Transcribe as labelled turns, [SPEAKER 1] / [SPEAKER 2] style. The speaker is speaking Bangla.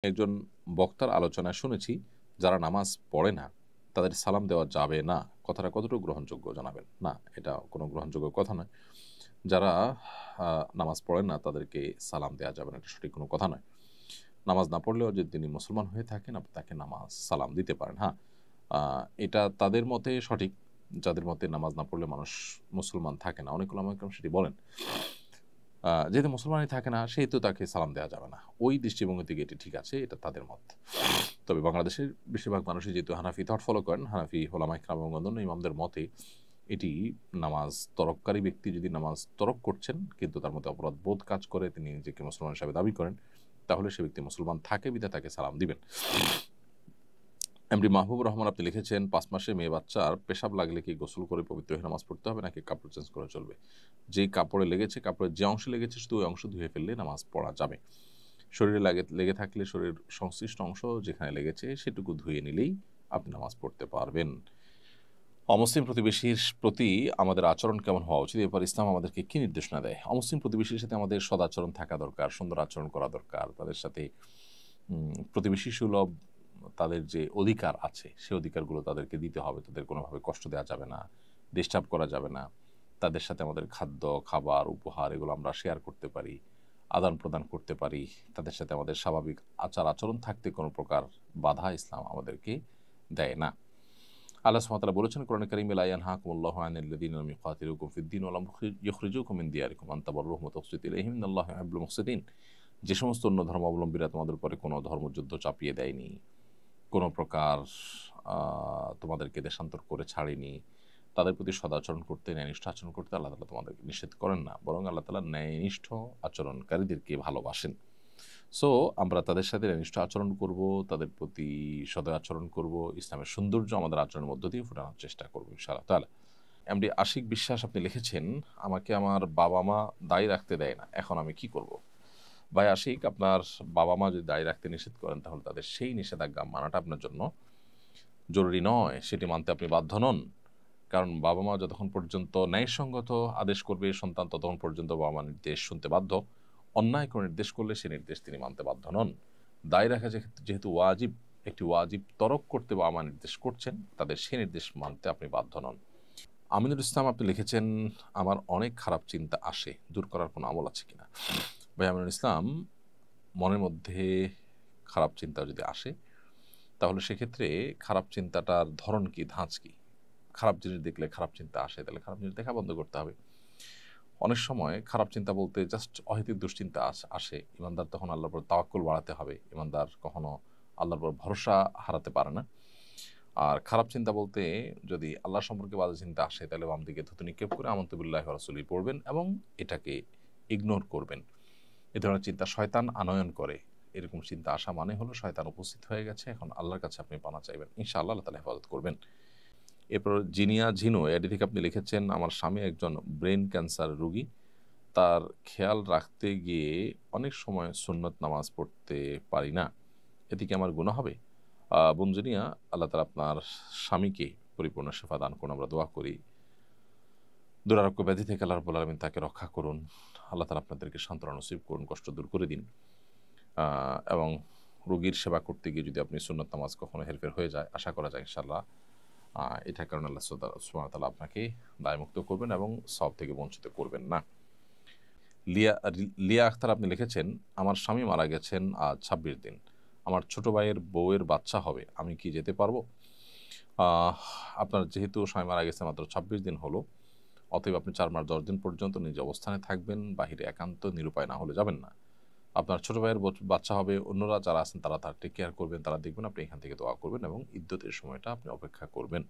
[SPEAKER 1] একজন বক্তার আলোচনায় শুনেছি, যারা নামাজ পড়ে না তাদের সালাম দেওয়া যাবে না। কথাটা কতটুকু গ্রহণযোগ্য জানাবেন? না, এটা কোনো গ্রহণযোগ্য কথা নয়। যারা নামাজ পড়েন না তাদেরকে সালাম দেওয়া যাবে না, এটা সঠিক কোনো কথা নয়। নামাজ না পড়লেও যদি তিনি মুসলমান হয়ে থাকেন, আপনি তাকে নামাজ সালাম দিতে পারেন। হ্যাঁ, এটা তাদের মতে সঠিক, যাদের মতে নামাজ না পড়লে মানুষ মুসলমান থাকে না। অনেক উলামা ইকরাম সেটি বলেন। যেহেতু মুসলমানই থাকে না, সেহেতু তাকে সালাম দেওয়া যাবে না। ওই দৃষ্টিভঙ্গি থেকে এটি ঠিক আছে, এটা তাদের মত। তবে বাংলাদেশের বেশিরভাগ মানুষই যেহেতু হানাফি থট ফলো করেন, হানাফি ওলামা ইকরাম এবং অন্যান্য ইমামদের মতে এটি নামাজ তরককারী ব্যক্তি যদি নামাজ তরক করছেন কিন্তু তার মধ্যে অপরাধ বোধ কাজ করে, তিনি নিজেকে মুসলমান হিসাবে দাবি করেন, তাহলে সে ব্যক্তি মুসলমান থাকে বিধায় তাকে সালাম দিবেন। এমডি মাহবুবুর রহমান আপনি লিখেছেন, 5 মাসে মেয়ে বাচ্চার পেশাব লাগলে কি গোসল করে পবিত্র হয়ে নামাজ পড়তে হবে নাকি কাপড় চেঞ্জ করে চলবে? যেই কাপড়ে লেগেছে, কাপড়ের যে অংশে লেগেছে শুধু ওই অংশ ধুয়ে ফেললে নামাজ পড়া যাবে। শরীরে লেগে থাকলে শরীর সংশ্লিষ্ট অংশ যেখানে লেগেছে সেটুকু ধুয়ে নিলেই আপনি নামাজ পড়তে পারবেন। অমুসলিম প্রতিবেশীর প্রতি আমাদের আচরণ কেমন হওয়া উচিত? এরপর ইসলাম আমাদেরকে কি নির্দেশনা দেয়? অমুসলিম প্রতিবেশীর সাথে আমাদের সদাচরণ থাকা দরকার, সুন্দর আচরণ করা দরকার। তাদের সাথে প্রতিবেশী সুলভ তাদের যে অধিকার আছে সে অধিকারগুলো তাদেরকে দিতে হবে। তাদের কোনোভাবে কষ্ট দেওয়া যাবে না, ডিস্টার্ব করা যাবে না। তাদের সাথে আমাদের খাদ্য, খাবার, উপহার এগুলো আমরা শেয়ার করতে পারি, আদান প্রদান করতে পারি। তাদের সাথে আমাদের স্বাভাবিক আচার আচরণ থাকতে কোনো প্রকার বাধা ইসলাম আমাদেরকে দেয় না। আল্লাহ সুবহানাহু ওয়া তাআলা বলেছেন কোরআনে কারীমে, লা ইয়ানহাকুমুল্লাহু আনিল লাযীনা লাম ইউকাতিলুকুম ফিদ-দীন ওয়া লাম ইউখরিজুকুম মিন দিয়ারিকুম আন তাবাররুহুম ওয়া তুকসিতু ইলাইহিম ইন্নাল্লাহা ইউহিব্বুল মুকসিতিন। যে সমস্ত অন্য ধর্মাবলম্বীরা তোমাদের উপরে কোনো ধর্মযুদ্ধ চাপিয়ে দেয়নি, কোনো প্রকার তোমাদেরকে দেশান্তর করে ছাড়েনি, তাদের প্রতি সদাচরণ করতে, ন্যায়নিষ্ঠ আচরণ করতে আল্লাহ তাআলা তোমাদেরকে নিষেধ করেন না, বরং আল্লাহ তাআলা ন্যায়নিষ্ঠ আচরণকারীদেরকে ভালোবাসেন। সো আমরা তাদের সাথে ন্যায়নিষ্ঠ আচরণ করব, তাদের প্রতি সদয় আচরণ করব, ইসলামের সৌন্দর্য আমাদের আচরণের মধ্য দিয়ে ফুটানোর চেষ্টা করব ইনশাআল্লাহ তাআলা। এমডি আশিক বিশ্বাস আপনি লিখেছেন, আমাকে আমার বাবা মা দায়ী রাখতে দেয় না, এখন আমি কি করব? ভাই আশিক, আপনার বাবা মা যদি দায়ী রাখতে নিষেধ করেন তাহলে তাদের সেই নিষেধাজ্ঞা মানাটা আপনার জন্য জরুরি নয়, সেটি মানতে আপনি বাধ্য নন। কারণ বাবা মা যতক্ষণ পর্যন্ত ন্যায়সঙ্গত আদেশ করবে সন্তান ততক্ষণ পর্যন্ত বাবা মা নির্দেশ শুনতে বাধ্য। অন্যায় কোনো নির্দেশ করলে সে নির্দেশ তিনি মানতে বাধ্য নন। দায়ী রাখা যেহেতু ওয়াজিব, একটি ওয়াজিব তরক করতে বাবা মা নির্দেশ করছেন, তাদের সে নির্দেশ মানতে আপনি বাধ্য নন। আমিনুল ইসলাম আপনি লিখেছেন, আমার অনেক খারাপ চিন্তা আসে, দূর করার কোনো আমল আছে কিনা? ভাই আমিনুল ইসলাম, মনের মধ্যে খারাপ চিন্তা যদি আসে তাহলে সেক্ষেত্রে খারাপ চিন্তাটার ধরন কি, ধাঁচ কি? খারাপ জিনিস দেখলে খারাপ চিন্তা আসে, তাহলে খারাপ জিনিস দেখা বন্ধ করতে হবে। অনেক সময় খারাপ চিন্তা বলতে জাস্ট অহেতুক দুশ্চিন্তা আসে, ইমানদার তখন আল্লাহর উপর তাওয়াক্কুল বাড়াতে হবে। ইমানদার কখনো আল্লাহর উপর ভরসা হারাতে পারে না। আর খারাপ চিন্তা বলতে যদি আল্লাহ সম্পর্কে বাজে চিন্তা আসে তাহলে বাম দিকে থুতু নিক্ষেপ করে আমানতু বিল্লাহি ওয়া রাসূলিহি পড়বেন এবং এটাকে ইগনোর করবেন। এ ধরনের চিন্তা শয়তান আনয়ন করে। এরকম চিন্তা আসা মানে হলো শয়তান উপস্থিত হয়ে গেছে, এখন আল্লাহর কাছে আপনি পানা চাইবেন। ইনশাআল্লাহ আল্লাহ তাআলা হেফাজত করবেন। এরপর জিনিয়া ঝিনু এডি থেকে আপনি লিখেছেন, আমার স্বামী একজন ব্রেন ক্যান্সার রোগী। তার খেয়াল রাখতে গিয়ে অনেক সময় সুন্নত নামাজ পড়তে পারি না, এতে কি আমার গুনাহ হবে? বোন জিনিয়া, আল্লাহ তাআলা আপনার স্বামীকে পরিপূর্ণ শিফা দান করুন, আমরা দোয়া করি। দুরারোগ্য ব্যাধি থেকে আল্লাহ রাব্বুল আলামিন তাকে রক্ষা করুন। আল্লাহ তাআলা আপনাদেরকে সান্ত্বনা নসিব করুন, কষ্ট দূর করে দিন। এবং রোগীর সেবা করতে গিয়ে যদি আপনি সুন্নত নামাজ কখনো হেরফের হয়ে যায়, আশা করা যায় ইনশাআল্লাহ এটার কারণে আল্লাহ সুবহানাহু ওয়া তাআলা আপনাকে দায়মুক্ত করবেন এবং সওয়াব থেকে বঞ্চিত করবেন না। লিয়া আখতার আপনি লিখেছেন, আমার স্বামী মারা গেছেন আজ 26 দিন। আমার ছোট ভাইয়ের বউয়ের বাচ্চা হবে, আমি কি যেতে পারবো? আপনার যেহেতু স্বামী মারা গেছে মাত্র 26 দিন হলো, অতএব আপনি 4 মাস 10 দিন পর্যন্ত নিজ অবস্থানে থাকবেন, বাহিরে একান্ত নিরুপায় না হলে যাবেন না। আপনার ছোট ভাইয়ের বাচ্চা হবে, অন্যরা যারা আছেন তারা তার টেক কেয়ার করবেন, তারা দেখবেন, আপনি এখান থেকে দোয়া করবেন এবং ইদ্যতের সময়টা আপনি অপেক্ষা করবেন।